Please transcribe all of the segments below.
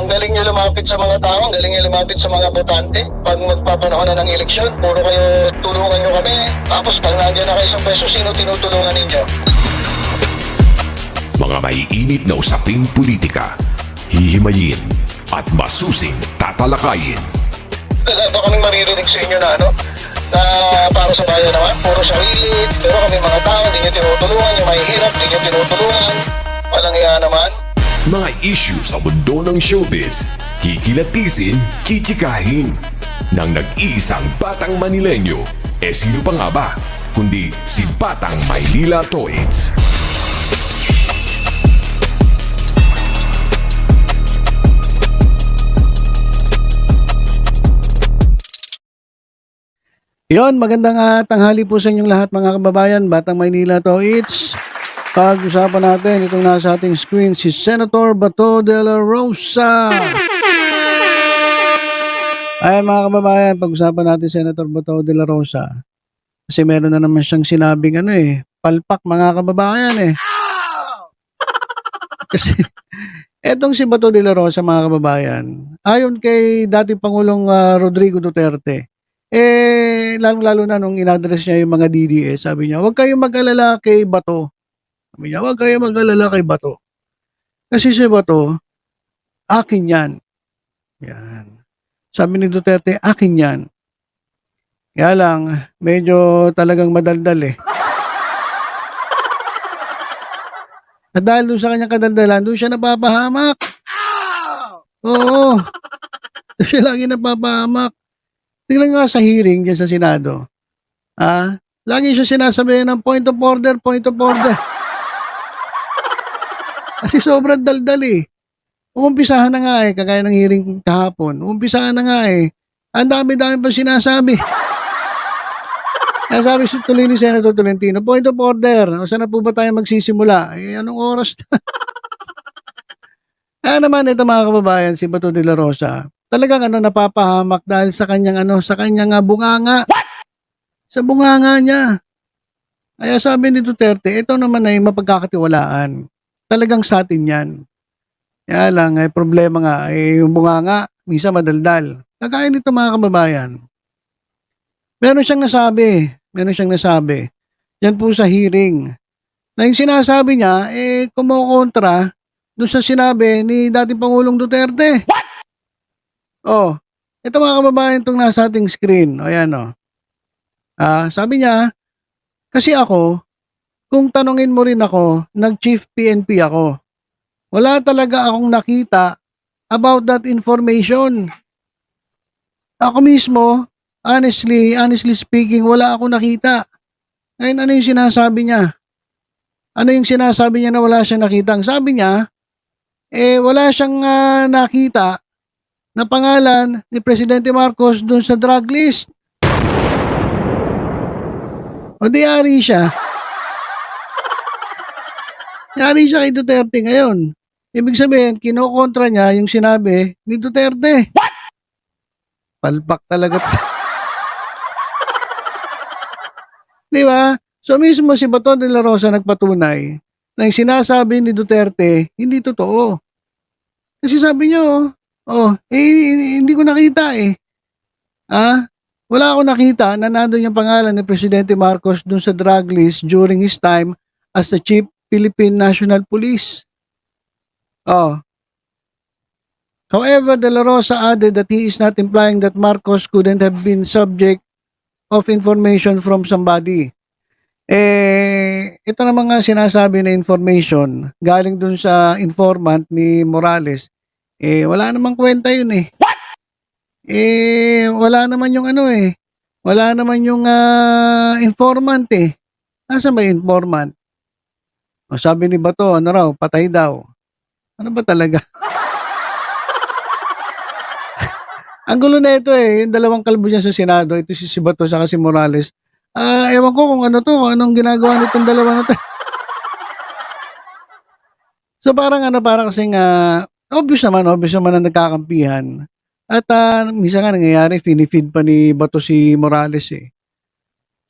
Ang galing nyo lumapit sa mga tao, ang galing nyo lumapit sa mga botante. Pag magpapanahon na ng eleksyon, puro kayo tulungan nyo kami. Tapos pag nandiyan na kayo sa pwesto, sino tinutulungan ninyo? Mga maiinit na usaping politika, hihimayin at masusing tatalakayin. Wala ba kaming maririnig sa inyo na na para sa bayan naman, puro sarili, pero kami mga tao, hindi nyo tinutulungan, yung mahihirap, hindi nyo tinutulungan. Walang iya naman. Mga issue sa mundo ng showbiz, kikilatisin, chichikahin. Nang nag-iisang Batang Manilenyo, sino pa nga ba? Kundi si Batang Maynila Toits. Yon, magandang tanghali po sa inyong lahat mga kababayan, Batang Maynila Toits. Pag-usapan natin itong nasa ating screen, si Senator Bato de la Rosa. Ay mga kababayan, pag-usapan natin Senator Bato de la Rosa. Kasi meron na naman siyang sinabing palpak mga kababayan . Kasi etong si Bato de la Rosa mga kababayan, ayon kay dating Pangulong Rodrigo Duterte, lalong-lalo na nung in-address niya yung mga DDS, sabi niya, huwag kayong mag-alala kay Bato. Sabi niya, huwag kayong mag-alala kay Bato. Kasi si Bato, akin yan. Yan. Sabi ni Duterte, akin yan. Kaya lang, medyo talagang madaldal . At dahil doon sa kanyang kadaldalan, doon siya napapahamak. Oo. Doon siya lagi napapahamak. Tingnan nga sa hearing dyan sa Senado. Lagi siya sinasabi ng point of order, point of order. Kasi sobrang daldal . Umumpisahan na nga kagaya ng hearing kahapon. Umumpisahan na nga Ang dami-dami pa sinasabi. Kaya sabi tuloy ni Senator Tolentino, point of order. O saan na po ba tayo magsisimula? Anong oras na? Kaya naman ito mga kababayan, si Bato de la Rosa, talagang napapahamak dahil sa kanyang bunganga. What? Sa bunganga niya. Kaya sabi ni Duterte, ito naman ay mapagkakatiwalaan. Talagang sa atin yan. Kaya lang, problema nga, yung bunganga, minsan madaldal. Kagaya nito mga kababayan. Meron siyang nasabi. Yan po sa hearing. Na yung sinasabi niya, kumukontra doon sa sinabi ni dating Pangulong Duterte. What? Oh, ito mga kababayan itong nasa ating screen. O yan sabi niya, kasi ako, kung tanungin mo rin ako, nag-chief PNP ako. Wala talaga akong nakita about that information. Ako mismo, honestly speaking, wala akong nakita. Ngayon, ano yung sinasabi niya? Ano yung sinasabi niya na wala siyang nakita? Ang sabi niya, wala siyang nakita na pangalan ni Presidente Marcos dun sa drug list. O di yari siya. Yari siya kay Duterte ngayon. Ibig sabihin, kinokontra niya yung sinabi ni Duterte. What? Palpak talaga. Di ba? So mismo si Bato de la Rosa nagpatunay na yung sinasabi ni Duterte hindi totoo. Kasi sabi niyo, hindi ko nakita . Wala akong nakita na nandun yung pangalan ni Presidente Marcos dun sa drug list during his time as the Chief Philippine National Police. However, De La Rosa added that he is not implying that Marcos couldn't have been subject of information from somebody. Ito naman nga sinasabi na information galing dun sa informant ni Morales. Wala namang kwenta yun . What? Wala naman yung wala naman yung informant . Nasaan ba yung informant? O sabi ni Bato, patay daw. Ano ba talaga? Ang gulo na ito yung dalawang kalbo niya sa Senado, ito si Bato saka si Morales. Ewan ko kung anong ginagawa nitong dalawa na to. So parang kasing obvious naman na nagkakampihan. At minsan nga nangyayari, finifeed pa ni Bato si Morales .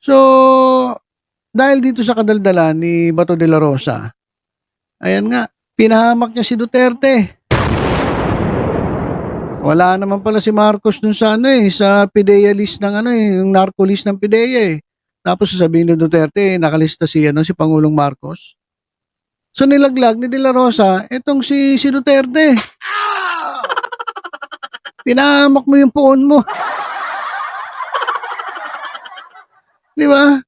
So, dahil dito sa kadaldalan ni Bato de la Rosa, ayan nga, pinahamak niya si Duterte. Wala naman pala si Marcos dun sa ano eh, sa PIDEA list ng ano eh, yung narco list ng PIDEA eh. Tapos sasabihin ni Duterte, nakalista si ano si Pangulong Marcos. So nilaglag ni De La Rosa, etong si Duterte. Pinahamak mo yung puon mo. Di ba?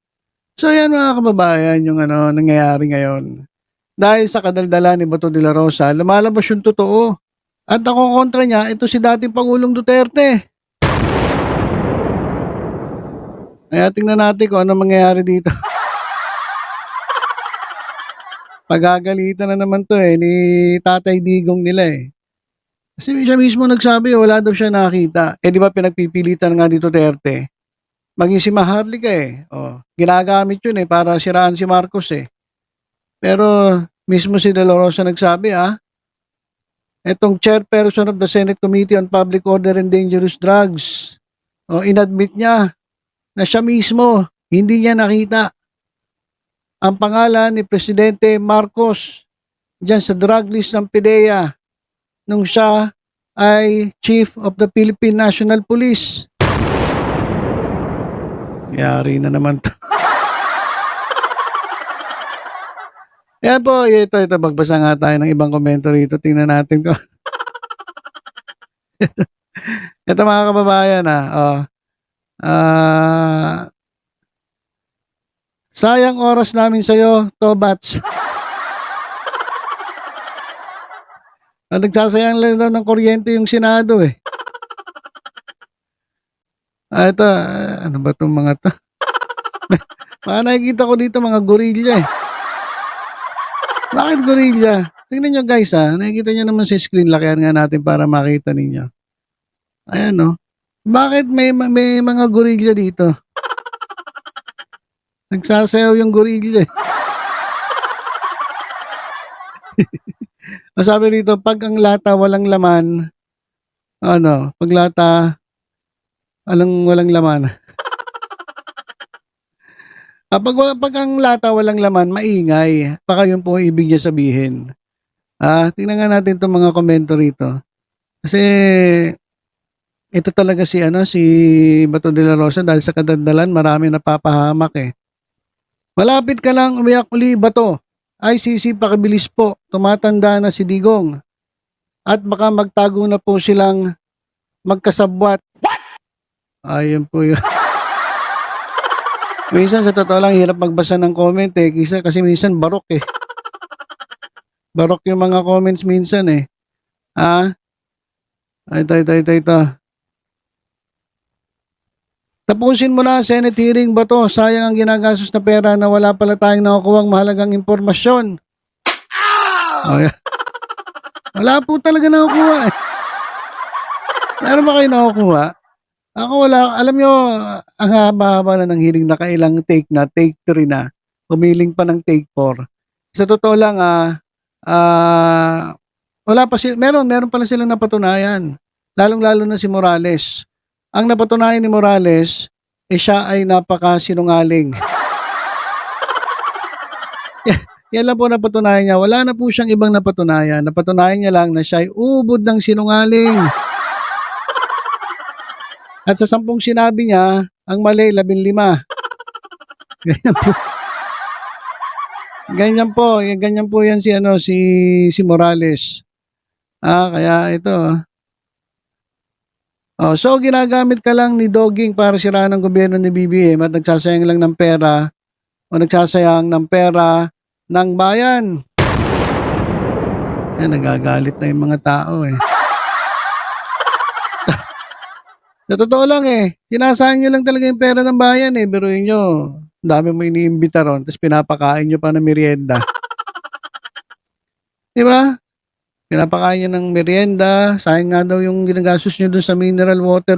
So yan mga kababayan yung ano nangyayari ngayon. Dahil sa kadaldala ni Bato de la Rosa, lumalabas yung totoo. At ako kontra niya, ito si dating Pangulong Duterte. Kaya tingnan natin kung ano mangyayari dito. Pagagalitan na naman to eh, ni Tatay Digong nila eh. Kasi siya mismo nagsabi, wala daw siya nakita. Eh di ba pinagpipilitan nga ni Duterte? Maging si Maharlika eh. Oh, ginagamit yun eh para siraan si Marcos eh. Pero mismo si De La Rosa nagsabi etong chairperson of the Senate Committee on Public Order and Dangerous Drugs, inadmit niya na siya mismo hindi niya nakita ang pangalan ni Presidente Marcos dyan sa drug list ng PIDEA nung siya ay Chief of the Philippine National Police. Yari na naman to. Yan po, ito, magbasa nga tayo ng ibang komento rito. Tingnan natin ko. Ito mga kababayan sayang oras namin sa'yo, Tobats. Nagsasayang lang daw ng kuryente yung Senado eh. Ito, ano ba itong mga to? Baka nakikita ko dito mga gorilla eh. Bakit gorilla? Tingnan nyo guys nakikita nyo naman sa screen, lakihan nga natin para makita ninyo. Ayan Bakit may mga gorilla dito? Nagsasayaw yung gorilla eh. Sabi rito, pag ang lata walang laman, pag lata walang laman. Pag ang lata walang laman, maingay. Baka yun po ibig niya sabihin. Tingnan nga natin itong mga komento rito. Kasi ito talaga si Bato de la Rosa dahil sa kadandalan marami napapahamak eh. Malapit ka lang umiyak uli, Bato. ICC pakibilis po. Tumatanda na si Digong. At baka magtago na po silang magkasabwat. Ayun po yun. Minsan sa totoo lang hirap magbasa ng comment eh. Kasi minsan barok eh. Barok yung mga comments minsan eh. Ito. Tapusin mo na Senate hearing ba to? Sayang ang ginagastos na pera na wala pala tayong nakukuhang mahalagang impormasyon. Wala po talaga nakukuha eh. Meron ba kayo nakukuha? Ako wala. Alam nyo, ang haba-haba na ng hearing na kailang take 3 na. Pumiling pa ng take 4. Sa totoo lang, wala pa sila, meron pala silang napatunayan. Lalong-lalo na si Morales. Ang napatunayan ni Morales, siya ay napaka-sinungaling. Yan lang po napatunayan niya. Wala na po siyang ibang napatunayan. Napatunayan niya lang na siya ay ubod ng sinungaling. At sa 10 sinabi niya, ang mali 15. Ganyan po yan si Morales. Kaya ito. So ginagamit ka lang ni Doging para siraan ang gobyerno ni BBM at nagsasayang lang ng pera o nagsasayang ng pera ng bayan. Nagagalit na yung mga tao eh. Sa totoo lang sinasayang nyo lang talaga yung pera ng bayan eh. Biruin nyo, dami mo iniimbita ron, tapos pinapakain nyo pa ng merienda. Diba? Pinapakain nyo ng merienda, sayang nga daw yung ginagastos nyo dun sa mineral water.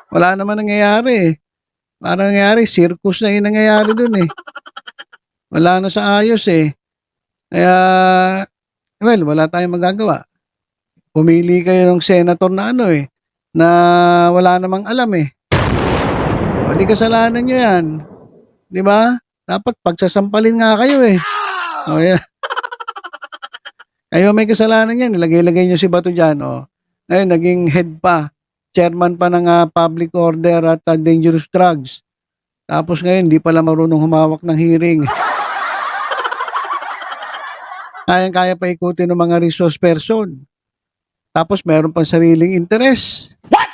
Wala naman nangyayari eh. Parang nangyayari, circus na yung nangyayari dun eh. Wala na sa ayos eh. Kaya, wala tayong magagawa. Pumili kayo ng senator na na wala namang alam eh. Di kasalanan nyo yan. Di ba? Dapat pagsasampalin nga kayo eh. Yeah. Kayo may kasalanan yan. Ilagay-lagay nyo si Bato dyan. Oh. Ngayon, naging head pa. Chairman pa ng public order at dangerous drugs. Tapos ngayon, hindi pala marunong humawak ng hearing. Kayang-kaya pa ikutin ng mga resource person. Tapos meron pang sariling interest. What?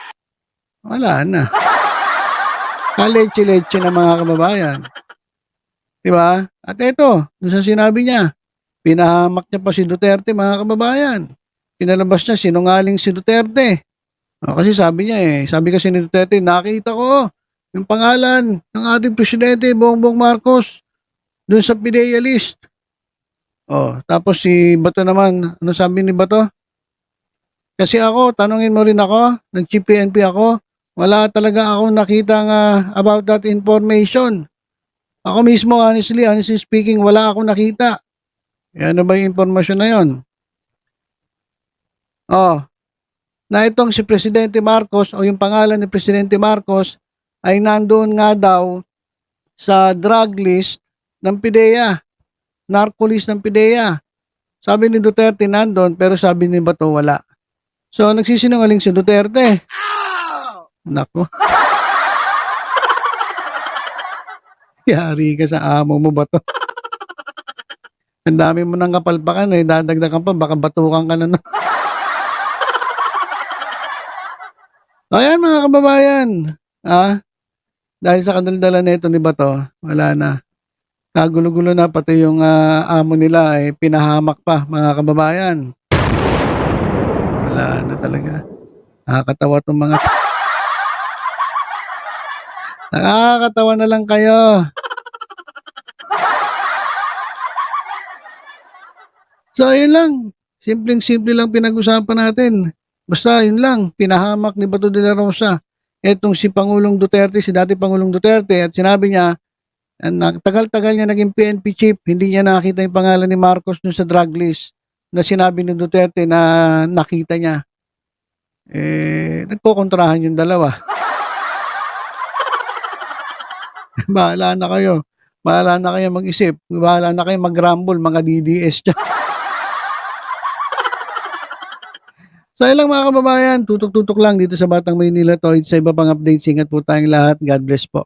Wala na. Kaleche-leche na mga kababayan. Diba? At ito, doon sa sinabi niya, pinahamak niya pa si Duterte, mga kababayan. Pinalabas niya, sinungaling si Duterte. Kasi sabi niya sabi kasi ni Duterte, nakita ko yung pangalan ng ating presidente, Bongbong Marcos, doon sa PDEA list. Tapos si Bato naman, ano sabi ni Bato? Kasi ako, tanungin mo rin ako, nag-chief PNP ako, wala talaga akong nakita about that information. Ako mismo, honestly speaking, wala akong nakita. Ano ba yung informasyon na yon? Na itong si Presidente Marcos o yung pangalan ni Presidente Marcos ay nandoon nga daw sa drug list ng PDEA, narco list ng PDEA. Sabi ni Duterte nandoon, pero sabi ni Bato wala. So, nagsisinungaling si Duterte. Nako. Yari ka sa amo mo, Bato. Ang dami mo nang kapalpakan dadagdagan pa, baka batukan ka na. Ayan mga kababayan. Dahil sa kadaldalan nito ni Bato, wala na. Kagulo-gulo na, pati yung amo nila pinahamak pa mga kababayan. Wala na talaga. Nakakatawa itong mga... Nakakatawa na lang kayo. So, yun lang. Simpleng-simple lang pinag-usapan natin. Basta, yun lang. Pinahamak ni Bato de la Rosa. Etong si Pangulong Duterte, si dati Pangulong Duterte, at sinabi niya, tagal-tagal niya naging PNP chief, hindi niya nakita yung pangalan ni Marcos dun sa drug list na sinabi ni Duterte na nakita niya. Nagkokontrahan yung dalawa. Bahala na kayo. Bahala na kayo mag-isip. Bahala na kayo mag-rumble, mga DDS dyan. So, ayun lang mga kababayan. Tutok-tutok lang dito sa Batang Maynila to. Sa iba pang updates. Ingat po tayong lahat. God bless po.